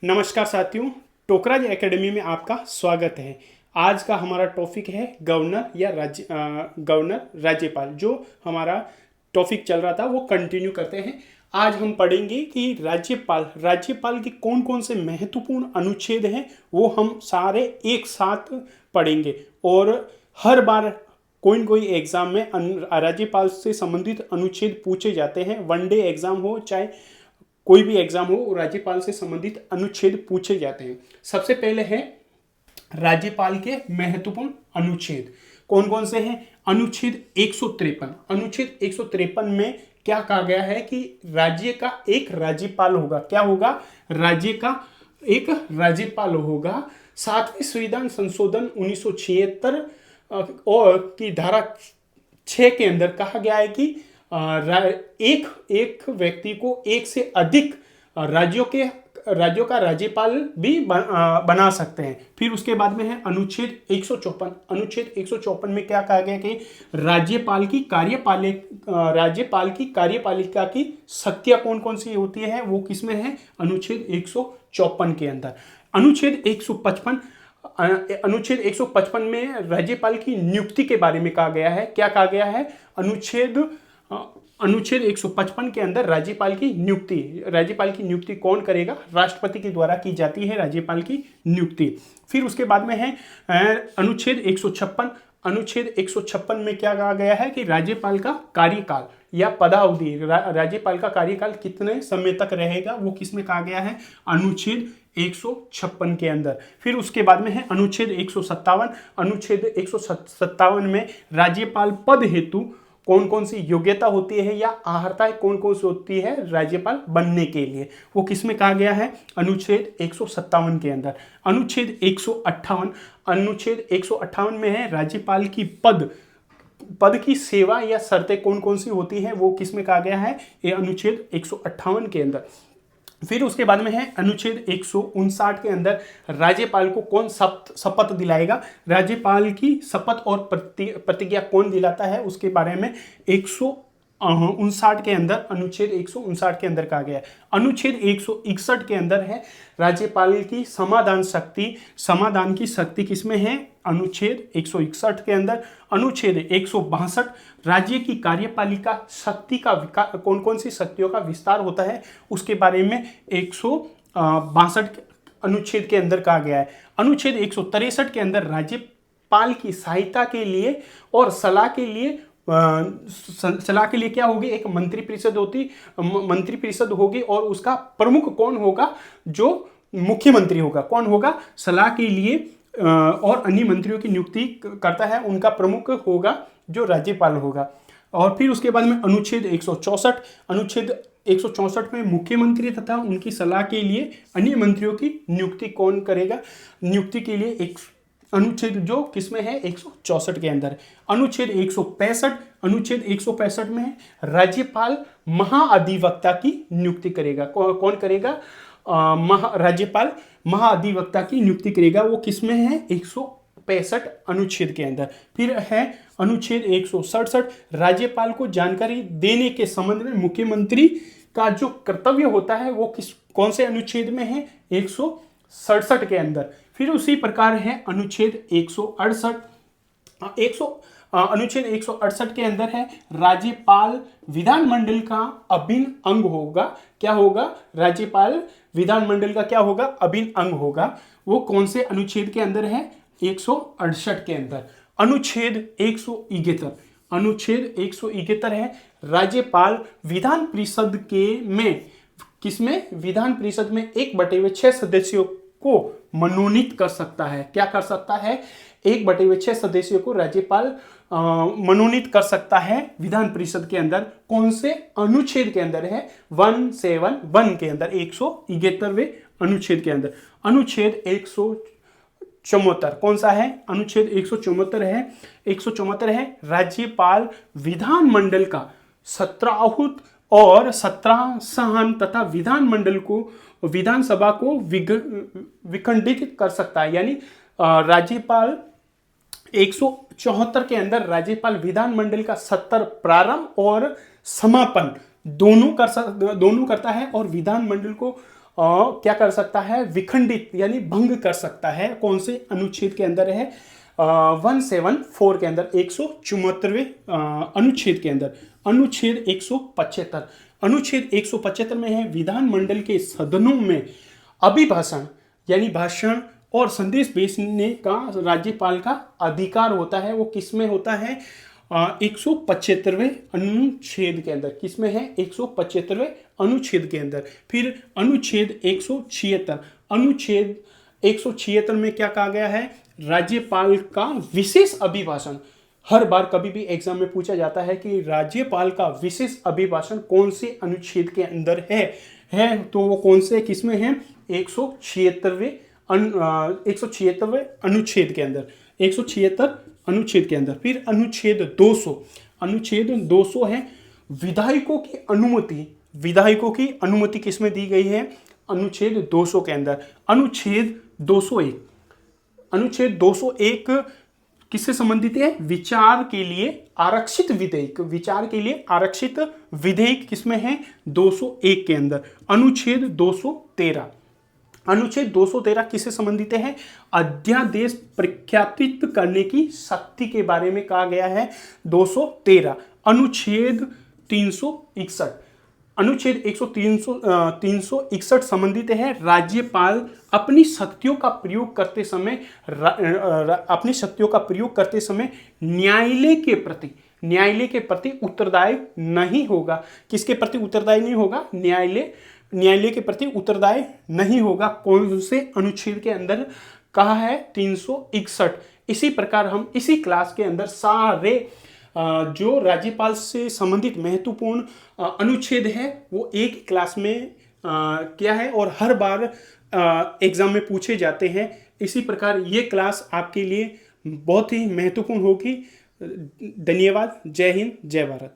नमस्कार साथियों, टोकराज एकेडमी में आपका स्वागत है। आज का हमारा टॉपिक है गवर्नर या राज्यपाल। जो हमारा टॉपिक चल रहा था वो कंटिन्यू करते हैं। आज हम पढ़ेंगे कि राज्यपाल के कौन कौन से महत्वपूर्ण अनुच्छेद हैं, वो हम सारे एक साथ पढ़ेंगे। और हर बार कोई न कोई एग्जाम में राज्यपाल से संबंधित अनुच्छेद पूछे जाते हैं। वनडे एग्जाम हो चाहे कोई भी एग्जाम हो, राज्यपाल से संबंधित अनुच्छेद पूछे जाते हैं। सबसे पहले है राज्यपाल के महत्वपूर्ण अनुच्छेद। कौन कौन से हैं? अनुच्छेद 153। अनुच्छेद 153 में क्या कहा गया है कि राज्य का एक राज्यपाल होगा। क्या होगा? राज्य का एक राज्यपाल होगा। 7वें संविधान संशोधन 1976 और की धारा 6 के अंदर कहा गया है कि एक व्यक्ति को एक से अधिक राज्यों का राज्यपाल भी बना सकते हैं। फिर उसके बाद में है अनुच्छेद 154। अनुच्छेद 154 में क्या कहा गया कि राज्यपाल की कार्यपालिका की शक्तियां कौन कौन सी होती है, वो किसमें है? अनुच्छेद 154 के अंदर। अनुच्छेद 155 में राज्यपाल की नियुक्ति के बारे में कहा गया है। क्या कहा गया है? अनुच्छेद 155 के अंदर राज्यपाल की नियुक्ति कौन करेगा? राष्ट्रपति के द्वारा की जाती है राज्यपाल की नियुक्ति। फिर उसके बाद में है अनुच्छेद 156। अनुच्छेद 156 में क्या कहा गया है कि राज्यपाल का कार्यकाल या पदावधि, राज्यपाल का कार्यकाल कितने समय तक रहेगा, वो किसमें कहा गया है? अनुच्छेद 156 के अंदर। फिर उसके बाद में है अनुच्छेद 157। अनुच्छेद 157 में राज्यपाल पद हेतु कौन कौन सी योग्यता होती है या अर्हताएं कौन कौन सी होती है राज्यपाल बनने के लिए, वो किसमें कहा गया है? अनुच्छेद 157 के अंदर। अनुच्छेद 158 में है राज्यपाल की पद की सेवा या शर्तें कौन कौन सी होती हैं, वो किसमें कहा गया है? ये अनुच्छेद 158 के अंदर। फिर उसके बाद में है अनुच्छेद 159 के अंदर राज्यपाल को कौन शपथ दिलाएगा, राज्यपाल की शपथ और प्रतिज्ञा कौन दिलाता है, उसके बारे में 159 के अंदर, अनुच्छेद 159 के अंदर कहा गया है। अनुच्छेद 161 के अंदर है राज्यपाल की समाधान की शक्ति किसमें है? अनुच्छेद 161 के अंदर। अनुच्छेद 162 राज्य की कार्यपालिका शक्ति का कौन कौन सी शक्तियों का विस्तार होता है, उसके बारे में 162 अनुच्छेद के अंदर कहा गया है। अनुच्छेद 163 के अंदर राज्यपाल की सहायता के लिए और सलाह के लिए क्या होगी? एक मंत्री परिषद होगी और उसका प्रमुख कौन होगा? जो मुख्यमंत्री होगा। कौन होगा? सलाह के लिए और अन्य मंत्रियों की नियुक्ति करता है, उनका प्रमुख होगा जो राज्यपाल होगा। और फिर उसके बाद में अनुच्छेद 164 में मुख्यमंत्री तथा उनकी सलाह के लिए अन्य मंत्रियों की नियुक्ति कौन करेगा? नियुक्ति के लिए एक अनुच्छेद जो किसमें है? 164 के अंदर। अनुच्छेद 165 में राज्यपाल महाअधिवक्ता की नियुक्ति करेगा। कौन करेगा? राज्यपाल महाअधिवक्ता की नियुक्ति करेगा। वो किसमें है? 165 अनुच्छेद के अंदर। फिर है अनुच्छेद 167 राज्यपाल को जानकारी देने के संबंध में मुख्यमंत्री का जो कर्तव्य होता है वो कौन से अनुच्छेद में है? 167 के अंदर। फिर उसी प्रकार है अनुच्छेद 168 के अंदर है राज्यपाल विधानमंडल का अभिन्न अंग होगा। क्या होगा? राज्यपाल विधानमंडल का क्या होगा? अभिन्न अंग होगा। वो कौन से अनुच्छेद के अंदर है? 168 के अंदर। अनुच्छेद 171 है राज्यपाल विधान परिषद किसमें? विधान परिषद में 1/6 सदस्यों को मनोनीत कर सकता है। क्या कर सकता है? 1/6 सदस्यों को राज्यपाल मनोनीत कर सकता है विधान परिषद के अंदर। कौन से अनुच्छेद के अंदर है? 171 के अंदर, 171वें अनुच्छेद के अंदर। अनुच्छेद 174 कौन सा है? अनुच्छेद 174 है राज्यपाल विधानमंडल का 17 और 17 सदन तथा विधानसभा को विखंडित कर सकता है। यानी राज्यपाल 174 के अंदर राज्यपाल विधानमंडल का 70 प्रारंभ और समापन दोनों करता है और विधानमंडल को क्या कर सकता है, विखंडित यानी भंग कर सकता है। कौन से अनुच्छेद के अंदर है, 174 के अंदर, 174वें अनुच्छेद के अंदर, अनुच्छेद 175। अनुच्छेद 175 में है, विधानमंडल के सदनों में अभिभाषण यानी भाषण और संदेश भेजने का राज्यपाल का अधिकार होता है। वो किस में होता है, 175वें अनुच्छेद के अंदर। किस में है, 175वें अनुच्छेद के अंदर। फिर अनुच्छेद 176, अनुच्छेद 176 में क्या कहा गया है, राज्यपाल का विशेष अभिभाषण। हर बार कभी भी एग्जाम में पूछा जाता है कि राज्यपाल का विशेष अभिभाषण कौन से अनुच्छेद के अंदर है तो वो कौन से किस में है, 176वें अनुच्छेद के अंदर, 176 अनुच्छेद के अंदर। फिर अनुच्छेद 200, अनुच्छेद 200 है, विधायकों की अनुमति। विधायकों की अनुमति किस में दी गई है, अनुच्छेद 200 के अंदर। अनुच्छेद 201, अनुच्छेद 201 किससे संबंधित है, विचार के लिए आरक्षित विधेयक। विचार के लिए आरक्षित विधेयक किसमें है, 201 के अंदर। अनुच्छेद 213, अनुच्छेद 213 किससे संबंधित है, अध्यादेश प्रख्यापित करने की शक्ति के बारे में कहा गया है, 213। अनुच्छेद 361, अनुच्छेद 361 संबंधित है, राज्यपाल अपनी शक्तियों का प्रयोग करते समय अपनी शक्तियों का प्रयोग करते समय न्यायालय के प्रति उत्तरदायी नहीं होगा। किसके प्रति उत्तरदायी नहीं होगा, न्यायालय के प्रति उत्तरदायी नहीं होगा। कौन से अनुच्छेद के अंदर कहा है, 361। इसी प्रकार हम इसी क्लास के अंदर सारे जो राज्यपाल से संबंधित महत्वपूर्ण अनुच्छेद है वो एक क्लास में क्या है और हर बार एग्जाम में पूछे जाते हैं। इसी प्रकार ये क्लास आपके लिए बहुत ही महत्वपूर्ण होगी। धन्यवाद। जय हिंद, जय भारत।